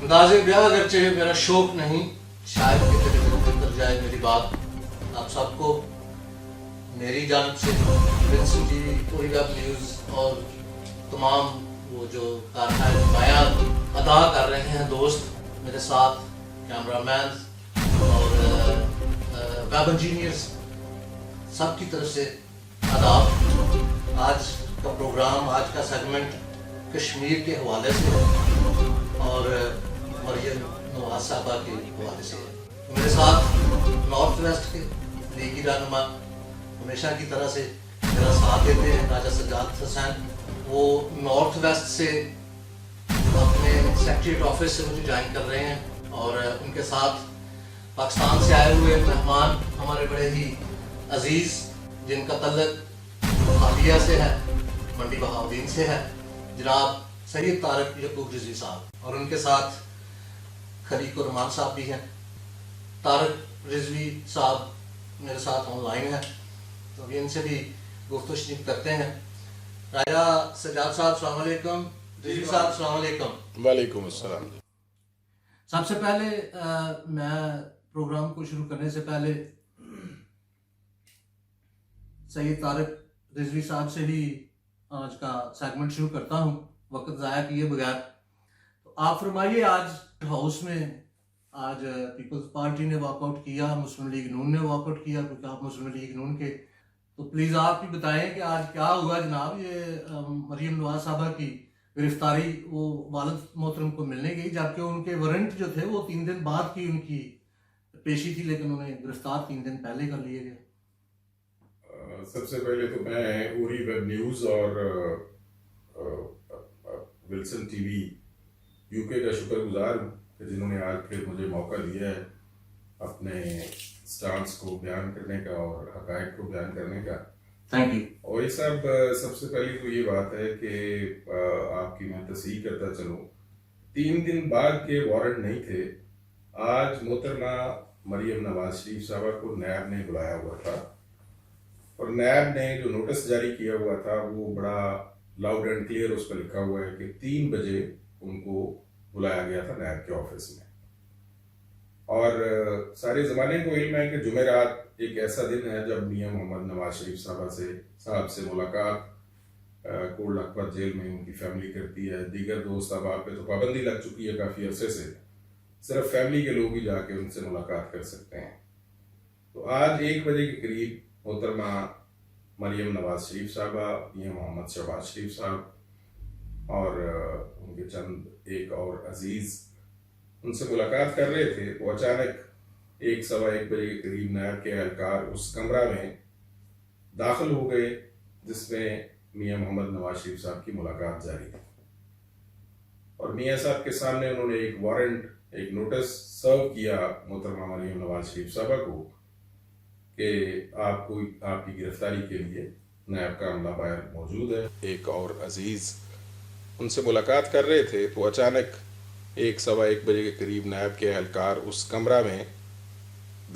انداز بیاں اگرچہ میرا شوق نہیں، شاید کہ تیرے دل کے اندر جائے میری بات. آپ سب کو میری جانب سے ونسن ٹی وی، کوئی ویب نیوز اور تمام وہ جو کارنامے نمایاں ادا کر رہے ہیں دوست میرے ساتھ، کیمرہ مین اور ویب انجینئرس، سب کی طرف سے آداب. آج کا پروگرام، آج کا سیگمنٹ کشمیر کے حوالے سے ہے اور مریم نواز صاحبہ کے حوالے سے ہے. میرے ساتھ نارتھ ویسٹ کے لیگی رہنما ہمیشہ کی طرح سے میرا ساتھ دیتے ہیں راجہ سجاد حسین. وہ نارتھ ویسٹ سے اپنے سیکریٹریٹ آفس سے مجھے جوائن کر رہے ہیں اور ان کے ساتھ پاکستان سے آئے ہوئے مہمان ہمارے بڑے ہی عزیز جن کا تعلق حالیہ سے ہے، منڈی بہاؤدین سے ہے، جناب سید طارق یعقوب رضوی صاحب، اور ان کے ساتھ خلیق الرحمان صاحب بھی ہیں. طارق رضوی صاحب میرے ساتھ آن لائن ہیں تو ابھی ان سے بھی گفت و شنید کرتے ہیں. راجہ سجاد صاحب السلام علیکم. رضوی صاحب السلام علیکم. وعلیکم السلام. سب سے پہلے میں پروگرام کو شروع کرنے سے پہلے سید طارق رضوی صاحب سے ہی آج کا سیگمنٹ شروع کرتا ہوں وقت ضائع کیے بغیر. تو آپ فرمائیے، آج ہاؤس میں آج پیپلز پارٹی نے واک آؤٹ کیا، مسلم لیگ نون نے واک آؤٹ کیا، کیونکہ آپ مسلم لیگ نون کے، تو پلیز آپ بھی بتائیں کہ آج کیا ہوا جناب. یہ مریم نواز صاحبہ کی گرفتاری وہ والد محترم کو ملنے گئی، جبکہ ان کے وارنٹ جو تھے وہ 3 دن بعد کی ان کی پیشی تھی، لیکن انہیں گرفتار 3 دن پہلے کر لیے گئے. سب سے پہلے تو میں اوری ویب نیوز اور ولسن ٹی وی یو کے کا شکر گزار ہوں کہ جنہوں نے آج پھر مجھے موقع دیا ہے اپنے سٹانس کو بیان کرنے کا اور حقائق کو بیان کرنے کا. Thank you. اور یہ سب سے پہلی تو یہ بات ہے کہ آپ کی میں تصحیح کرتا چلوں، 3 دن بعد کے وارنٹ نہیں تھے. آج محترمہ مریم نواز شریف صاحبہ کو نیب نے بلایا ہوا تھا اور نیب نے جو نوٹس جاری کیا ہوا تھا وہ بڑا لاؤڈ اینڈ کلیئر اس پر لکھا ہوا ہے کہ 3 بجے ان کو بلایا گیا تھا نیب کے آفس میں. اور سارے زمانے کو علم ہے کہ جمعرات ایک ایسا دن ہے جب میاں محمد نواز شریف صاحب سے ملاقات کوٹ لکھپت جیل میں ان کی فیملی کرتی ہے. دیگر دوست احباب پہ تو پابندی لگ چکی ہے کافی عرصے سے، صرف فیملی کے لوگ ہی جا کے ان سے ملاقات کر سکتے ہیں. تو آج 1 بجے کے قریب محترمہ مریم نواز شریف صاحبہ، میاں محمد شہباز شریف صاحب اور ان کے چند ایک اور عزیز ان سے ملاقات کر رہے تھے. وہ اچانک 1-1:15 بجے کے قریب نیب کے اہلکار اس کمرہ میں داخل ہو گئے جس میں میاں محمد نواز شریف صاحب کی ملاقات جاری تھی. اور میاں صاحب کے سامنے انہوں نے ایک وارنٹ، ایک نوٹس سرو کیا محترمہ مریم نواز شریف صاحبہ کو کہ آپ کی گرفتاری کے لیے نیب کا عملہ باہر موجود ہے. ایک اور عزیز ان سے ملاقات کر رہے تھے تو اچانک 1-1:15 بجے کے قریب نیب کے اہلکار اس کمرہ میں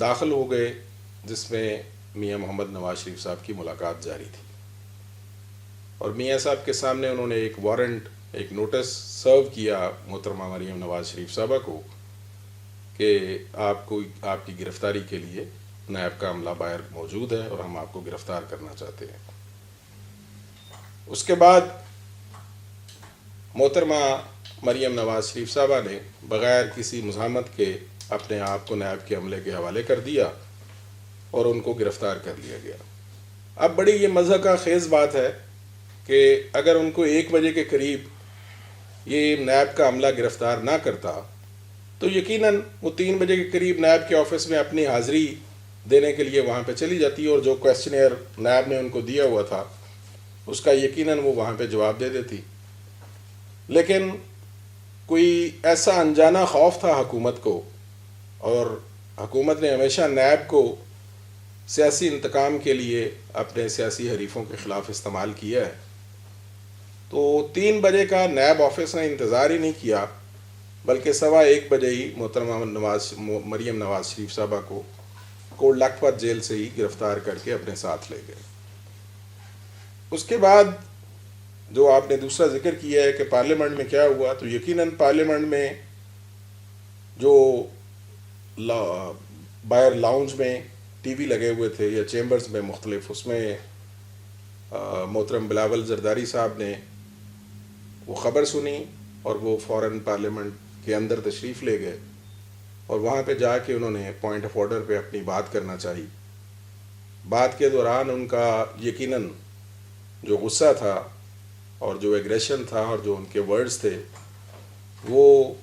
داخل ہو گئے جس میں میاں محمد نواز شریف صاحب کی ملاقات جاری تھی. اور میاں صاحب کے سامنے انہوں نے ایک وارنٹ، ایک نوٹس سرو کیا محترمہ مریم نواز شریف صاحبہ کو کہ آپ کی گرفتاری کے لیے نیب کا عملہ باہر موجود ہے اور ہم آپ کو گرفتار کرنا چاہتے ہیں. اس کے بعد محترمہ مریم نواز شریف صاحبہ نے بغیر کسی مزاحمت کے اپنے آپ کو نیب کے عملے کے حوالے کر دیا اور ان کو گرفتار کر لیا گیا. اب بڑی یہ مضحکہ خیز بات ہے کہ اگر ان کو 1 بجے کے قریب یہ نیب کا عملہ گرفتار نہ کرتا تو یقیناً وہ 3 بجے کے قریب نیب کے آفس میں اپنی حاضری دینے کے لیے وہاں پہ چلی جاتی اور جو کویسچنیئر نیب نے ان کو دیا ہوا تھا اس کا یقیناً وہ وہاں پہ جواب دے دیتی. لیکن کوئی ایسا انجانہ خوف تھا حکومت کو، اور حکومت نے ہمیشہ نیب کو سیاسی انتقام کے لیے اپنے سیاسی حریفوں کے خلاف استعمال کیا ہے. تو 3 بجے کا نیب آفس نے انتظار ہی نہیں کیا بلکہ 1:15 بجے ہی محترمہ مریم نواز شریف صاحبہ کو کوٹ لکھپت جیل سے ہی گرفتار کر کے اپنے ساتھ لے گئے. اس کے بعد جو آپ نے دوسرا ذکر کیا ہے کہ پارلیمنٹ میں کیا ہوا، تو یقیناً پارلیمنٹ میں جو باہر لاؤنج میں ٹی وی لگے ہوئے تھے یا چیمبرز میں مختلف، اس میں محترم بلاول زرداری صاحب نے وہ خبر سنی اور وہ فوراً پارلیمنٹ کے اندر تشریف لے گئے اور وہاں پہ جا کے انہوں نے پوائنٹ آف آرڈر پہ اپنی بات کرنا چاہی. بات کے دوران ان کا یقیناً جو غصہ تھا اور جو ایگریشن تھا اور جو ان کے ورڈز تھے وہ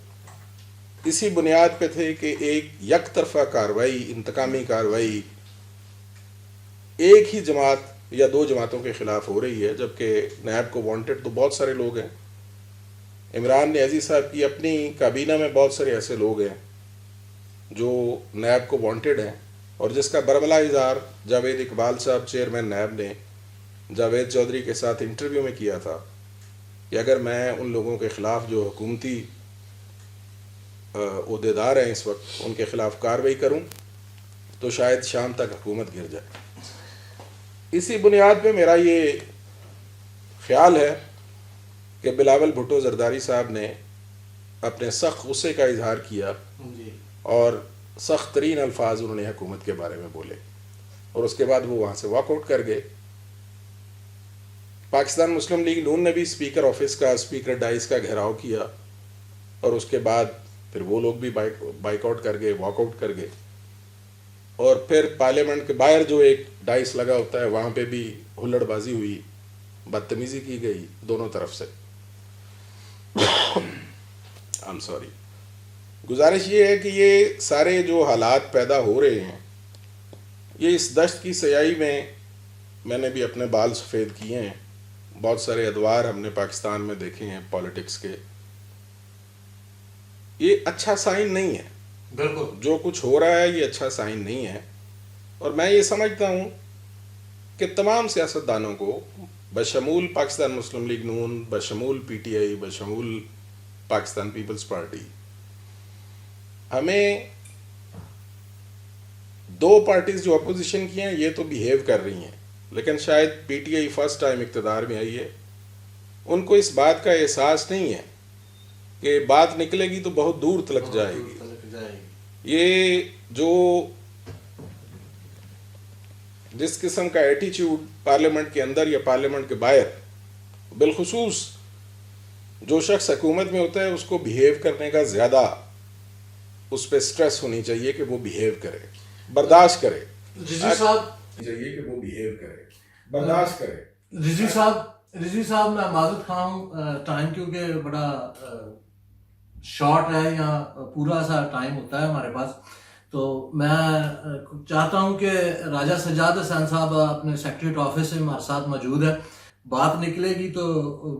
اسی بنیاد پہ تھے کہ ایک یک طرفہ کارروائی، انتقامی کارروائی ایک ہی جماعت یا دو جماعتوں کے خلاف ہو رہی ہے، جبکہ نیب کو وانٹڈ تو بہت سارے لوگ ہیں. عمران نیازی صاحب کی اپنی کابینہ میں بہت سارے ایسے لوگ ہیں جو نیب کو وانٹڈ ہیں، اور جس کا برملا اظہار جاوید اقبال صاحب چیئرمین نیب نے جاوید چودھری کے ساتھ انٹرویو میں کیا تھا کہ اگر میں ان لوگوں کے خلاف جو حکومتی عہدیدار ہیں اس وقت ان کے خلاف کارروائی کروں تو شاید شام تک حکومت گر جائے. اسی بنیاد پہ میرا یہ خیال ہے کہ بلاول بھٹو زرداری صاحب نے اپنے سخت غصے کا اظہار کیا اور سخت ترین الفاظ انہوں نے حکومت کے بارے میں بولے، اور اس کے بعد وہ وہاں سے واک آؤٹ کر گئے. پاکستان مسلم لیگ نون نے بھی اسپیکر آفس کا، اسپیکر ڈائس کا گھیراؤ کیا، اور اس کے بعد پھر وہ لوگ بھی بائک آؤٹ کر گئے، واک آؤٹ کر گئے، اور پھر پارلیمنٹ کے باہر جو ایک ڈائس لگا ہوتا ہے وہاں پہ بھی ہلڑ بازی ہوئی، بدتمیزی کی گئی دونوں طرف سے. گزارش یہ ہے کہ یہ سارے جو حالات پیدا ہو رہے ہیں یہ اس دشت کی سیاہی میں نے بھی اپنے بال سفید کیے ہیں. بہت سارے ادوار ہم نے پاکستان میں دیکھے ہیں پالیٹکس کے. یہ اچھا سائن نہیں ہے، بالکل جو کچھ ہو رہا ہے یہ اچھا سائن نہیں ہے. اور میں یہ سمجھتا ہوں کہ تمام سیاستدانوں کو بشمول پاکستان مسلم لیگ نون، بشمول پی ٹی آئی، بشمول پاکستان پیپلز پارٹی، ہمیں دو پارٹیز جو اپوزیشن کی ہیں یہ تو بیہیو کر رہی ہیں، لیکن شاید P T I first time اقتدار میں آئی ہے، ان کو اس بات کا احساس نہیں ہے کہ بات نکلے گی تو بہت دور تلک جائے گی. یہ جو جس قسم کا ایٹیچیوڈ پارلیمنٹ کے اندر یا پارلیمنٹ کے باہر، بالخصوص جو شخص حکومت میں ہوتا ہے اس کو بیہیو کرنے کا زیادہ اس پہ سٹریس ہونی چاہیے کہ وہ بیہیو کرے، برداشت کرے. رضوی صاحب چاہیے کہ وہ بیہیو کرے، برداشت کرے. رضوی صاحب میں معذرت خواہ ہوں، ٹائم کیونکہ بڑا شارٹ ہے، یا پورا سا ٹائم ہوتا ہے ہمارے پاس، تو میں چاہتا ہوں کہ راجہ سجاد حسین صاحب اپنے سیکریٹریٹ آفس سے ہمارے ساتھ موجود ہے. بات نکلے گی تو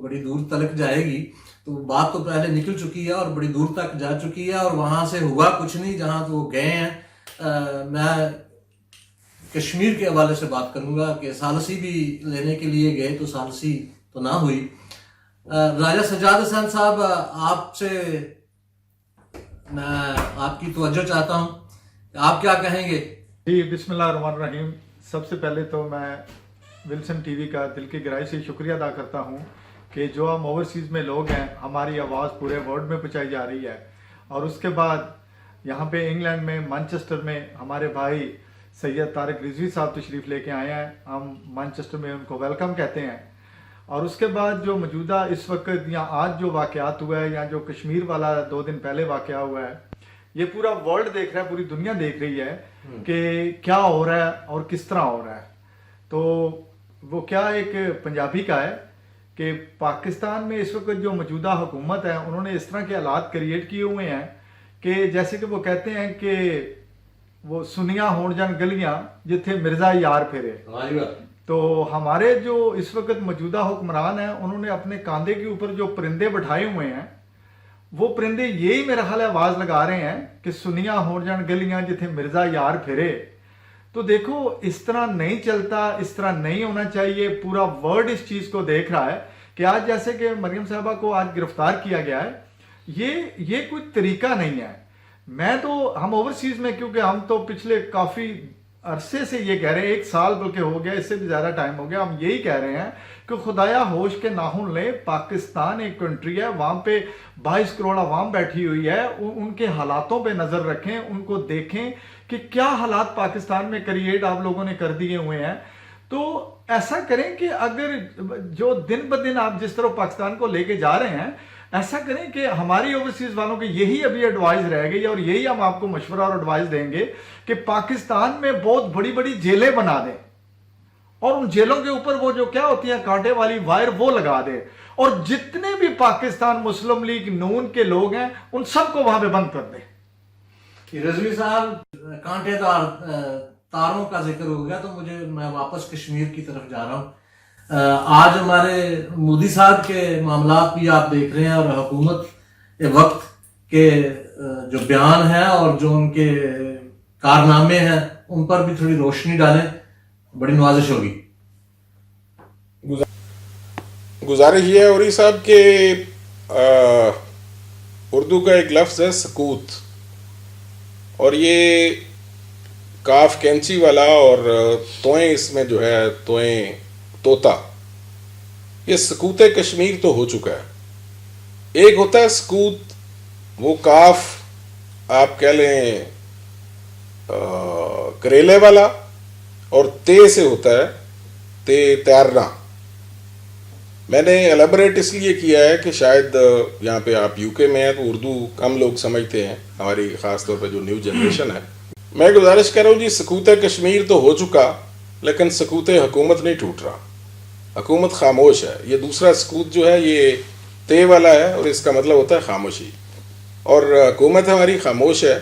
بڑی دور تلک جائے گی، تو بات تو پہلے نکل چکی ہے اور بڑی دور تک جا چکی ہے، اور وہاں سے ہوا کچھ نہیں جہاں تو وہ گئے ہیں. میں کشمیر کے حوالے سے بات کروں گا کہ ثالثی بھی لینے کے لیے گئے تو ثالثی تو نہ ہوئی. راجہ سجاد حسین صاحب، آپ سے میں آپ کی توجہ چاہتا ہوں، آپ کیا کہیں گے؟ جی بسم اللہ الرحمن الرحیم. سب سے پہلے تو میں ولسن ٹی وی کا دل کی گہرائی سے شکریہ ادا کرتا ہوں کہ جو ہم اوورسیز میں لوگ ہیں ہماری آواز پورے ورلڈ میں پہنچائی جا رہی ہے. اور اس کے بعد یہاں پہ انگلینڈ میں مانچسٹر میں ہمارے بھائی سید طارق رضوی صاحب تشریف لے کے آئے ہیں، ہم مانچسٹر میں ان کو ویلکم کہتے ہیں. اور اس کے بعد جو موجودہ اس وقت یا آج جو واقعات ہوا ہے، یا جو کشمیر والا 2 دن پہلے واقعہ ہوا ہے، یہ پورا ورلڈ دیکھ رہا ہے، پوری دنیا دیکھ رہی ہے کہ کیا ہو رہا ہے اور کس طرح ہو رہا ہے. تو وہ کیا ایک پنجابی کا ہے کہ پاکستان میں اس وقت جو موجودہ حکومت ہے انہوں نے اس طرح کے حالات کریٹ کیے ہوئے ہیں کہ جیسے کہ وہ کہتے ہیں کہ وہ سنیاں ہون جان گلیاں جتھے مرزا یار پھیرے. تو ہمارے جو اس وقت موجودہ حکمران ہیں انہوں نے اپنے کاندھے کے اوپر جو پرندے بٹھائے ہوئے ہیں، وہ پرندے یہی میرا خیال ہے آواز لگا رہے ہیں کہ سنیاں ہون جان گلیاں جتھے مرزا یار پھیرے. تو دیکھو اس طرح نہیں چلتا، اس طرح نہیں ہونا چاہیے. پورا ورلڈ اس چیز کو دیکھ رہا ہے کہ آج جیسے کہ مریم صاحبہ کو آج گرفتار کیا گیا ہے، یہ کوئی طریقہ نہیں ہے. میں تو ہم اوورسیز میں، کیونکہ ہم تو پچھلے کافی عرصے سے یہ کہہ رہے ہیں, 1 سال بلکہ ہو گیا, اس سے بھی زیادہ ٹائم ہو گیا, ہم یہی کہہ رہے ہیں کہ خدایا ہوش کے ناخن لیں. پاکستان ایک کنٹری ہے, وہاں پہ 22 کروڑ عوام بیٹھی ہوئی ہے, ان کے حالاتوں پہ نظر رکھیں, ان کو دیکھیں کہ کیا حالات پاکستان میں کریٹ آپ لوگوں نے کر دیے ہوئے ہیں. تو ایسا کریں کہ اگر جو دن بدن آپ جس طرح پاکستان کو لے کے جا رہے ہیں, ایسا کریں کہ ہماری اوورسیز والوں کی یہی ابھی ایڈوائز رہ گئی, اور یہی ہم آپ کو مشورہ اور ایڈوائز دیں گے کہ پاکستان میں بہت بڑی بڑی جیلیں بنا دیں, اور ان جیلوں کے اوپر وہ جو کیا ہوتی ہیں کانٹے والی وائر وہ لگا دے, اور جتنے بھی پاکستان مسلم لیگ نون کے لوگ ہیں ان سب کو وہاں پہ بند کر دے. رضوی صاحب, کانٹے دار تاروں کا ذکر ہو گیا تو میں واپس کشمیر کی طرف جا رہا ہوں. آج ہمارے مودی صاحب کے معاملات بھی آپ دیکھ رہے ہیں, اور حکومت وقت کے جو بیان ہیں اور جو ان کے کارنامے ہیں ان پر بھی تھوڑی روشنی ڈالیں, بڑی نوازش ہوگی. گزارش یہ ہے اوری صاحب کہ اردو کا ایک لفظ ہے سکوت, اور یہ کاف کینچی والا اور توئیں اس میں جو ہے توئیں طوطا, یہ سکوت کشمیر تو ہو چکا ہے. ایک ہوتا ہے سکوت, وہ کاف آپ کہہ لیں کریلے والا, اور تے سے ہوتا ہے تیرنا. میں نے الیبریٹ اس لیے کیا ہے کہ شاید یہاں پہ آپ یو کے میں ہیں تو اردو کم لوگ سمجھتے ہیں, ہماری خاص طور پہ جو نیو جنریشن ہے. میں گزارش کر رہا ہوں جی, سکوت کشمیر تو ہو چکا لیکن سکوت حکومت نہیں ٹوٹ رہا, حکومت خاموش ہے. یہ دوسرا سکوت جو ہے یہ تے والا ہے, اور اس کا مطلب ہوتا ہے خاموشی, اور حکومت ہماری خاموش ہے,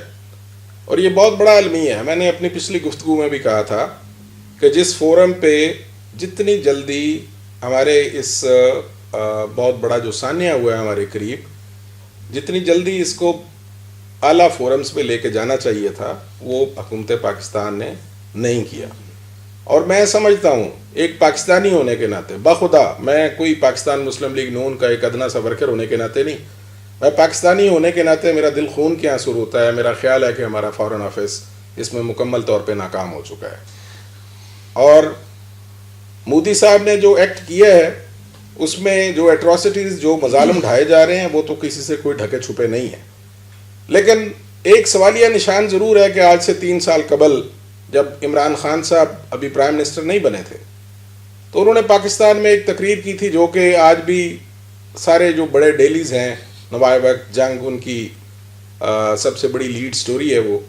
اور یہ بہت بڑا المیہ ہے. میں نے اپنی پچھلی گفتگو میں بھی کہا تھا کہ جس فورم پہ جتنی جلدی ہمارے اس بہت بڑا جو سانحہ ہوا ہے ہمارے قریب, جتنی جلدی اس کو اعلیٰ فورمز پہ لے کے جانا چاہیے تھا, وہ حکومت پاکستان نے نہیں کیا. اور میں سمجھتا ہوں ایک پاکستانی ہونے کے ناطے, بخدا میں کوئی پاکستان مسلم لیگ نون کا ایک ادنا سا ورکر ہونے کے ناطے نہیں, میں پاکستانی ہونے کے ناطے میرا دل خون کے آنسو ہوتا ہے. میرا خیال ہے کہ ہمارا فارن آفس اس میں مکمل طور پہ ناکام ہو چکا ہے, اور مودی صاحب نے جو ایکٹ کیا ہے اس میں جو ایٹراسٹیز جو مظالم ڈھائے جا رہے ہیں وہ تو کسی سے کوئی ڈھکے چھپے نہیں ہیں. لیکن ایک سوالیہ نشان ضرور ہے کہ آج سے 3 سال قبل جب عمران خان صاحب ابھی پرائم منسٹر نہیں بنے تھے تو انہوں نے پاکستان میں ایک تقریر کی تھی, جو کہ آج بھی سارے جو بڑے ڈیلیز ہیں, نوائے وقت جنگ ان کی سب سے بڑی لیڈ سٹوری ہے وہ,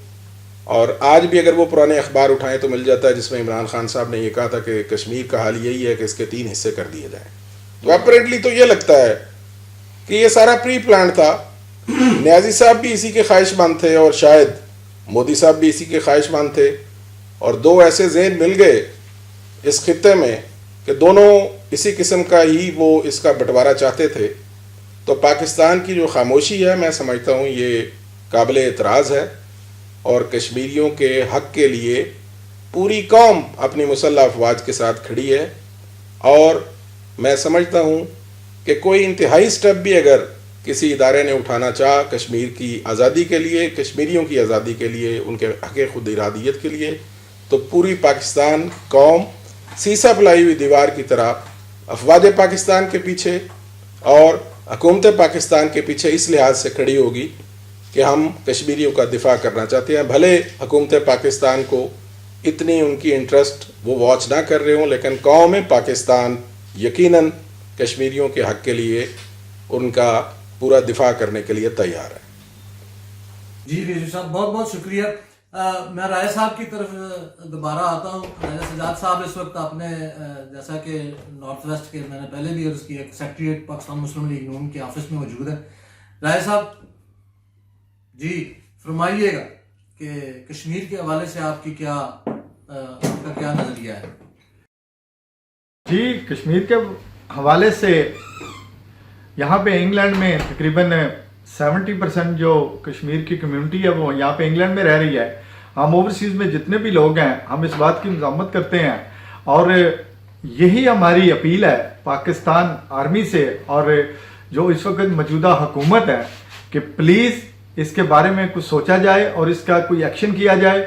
اور آج بھی اگر وہ پرانے اخبار اٹھائیں تو مل جاتا ہے جس میں عمران خان صاحب نے یہ کہا تھا کہ کشمیر کا حال یہی ہے کہ اس کے 3 حصے کر دیے جائیں. تو اپریٹلی تو یہ لگتا ہے کہ یہ سارا پری پلان تھا. نیازی صاحب بھی اسی کے خواہش مند تھے, اور شاید مودی صاحب بھی اسی کے خواہش مند تھے, اور 2 ایسے ذہن مل گئے اس خطے میں کہ دونوں اسی قسم کا ہی وہ اس کا بٹوارا چاہتے تھے. تو پاکستان کی جو خاموشی ہے میں سمجھتا ہوں یہ قابل اعتراض ہے, اور کشمیریوں کے حق کے لیے پوری قوم اپنی مسلح افواج کے ساتھ کھڑی ہے. اور میں سمجھتا ہوں کہ کوئی انتہائی سٹیپ بھی اگر کسی ادارے نے اٹھانا چاہا کشمیر کی آزادی کے لیے, کشمیریوں کی آزادی کے لیے, ان کے حق خود ارادیت کے لیے, تو پوری پاکستان قوم سیسا پلائی ہوئی دیوار کی طرح افواج پاکستان کے پیچھے اور حکومت پاکستان کے پیچھے اس لحاظ سے کھڑی ہوگی کہ ہم کشمیریوں کا دفاع کرنا چاہتے ہیں. بھلے حکومت پاکستان کو اتنی ان کی انٹرسٹ وہ واچ نہ کر رہے ہوں, لیکن قوم پاکستان یقیناً کشمیریوں کے حق کے لیے ان کا پورا دفاع کرنے کے لیے تیار ہے. جی رضوی صاحب بہت بہت شکریہ. میں رائے صاحب کی طرف دوبارہ آتا ہوں. راجہ سجاد صاحب اس وقت آپ نے جیسا کہ نارتھ ویسٹ کے میں نے پہلے بھی عرض کیا سیکریٹریٹ پاکستان مسلم لیگ نون کے آفس میں موجود ہے. رائے صاحب جی فرمائیے گا کہ کشمیر کے حوالے سے آپ کی آپ کا کیا نظریہ ہے؟ جی کشمیر کے حوالے سے یہاں پہ انگلینڈ میں تقریباً 70% جو کشمیر کی کمیونٹی ہے وہ یہاں پہ انگلینڈ میں رہ رہی ہے. ہم اوورسیز میں جتنے بھی لوگ ہیں ہم اس بات کی مذمت کرتے ہیں, اور یہی ہماری اپیل ہے پاکستان آرمی سے اور جو اس وقت موجودہ حکومت ہے کہ پلیز اس کے بارے میں کچھ سوچا جائے اور اس کا کوئی ایکشن کیا جائے,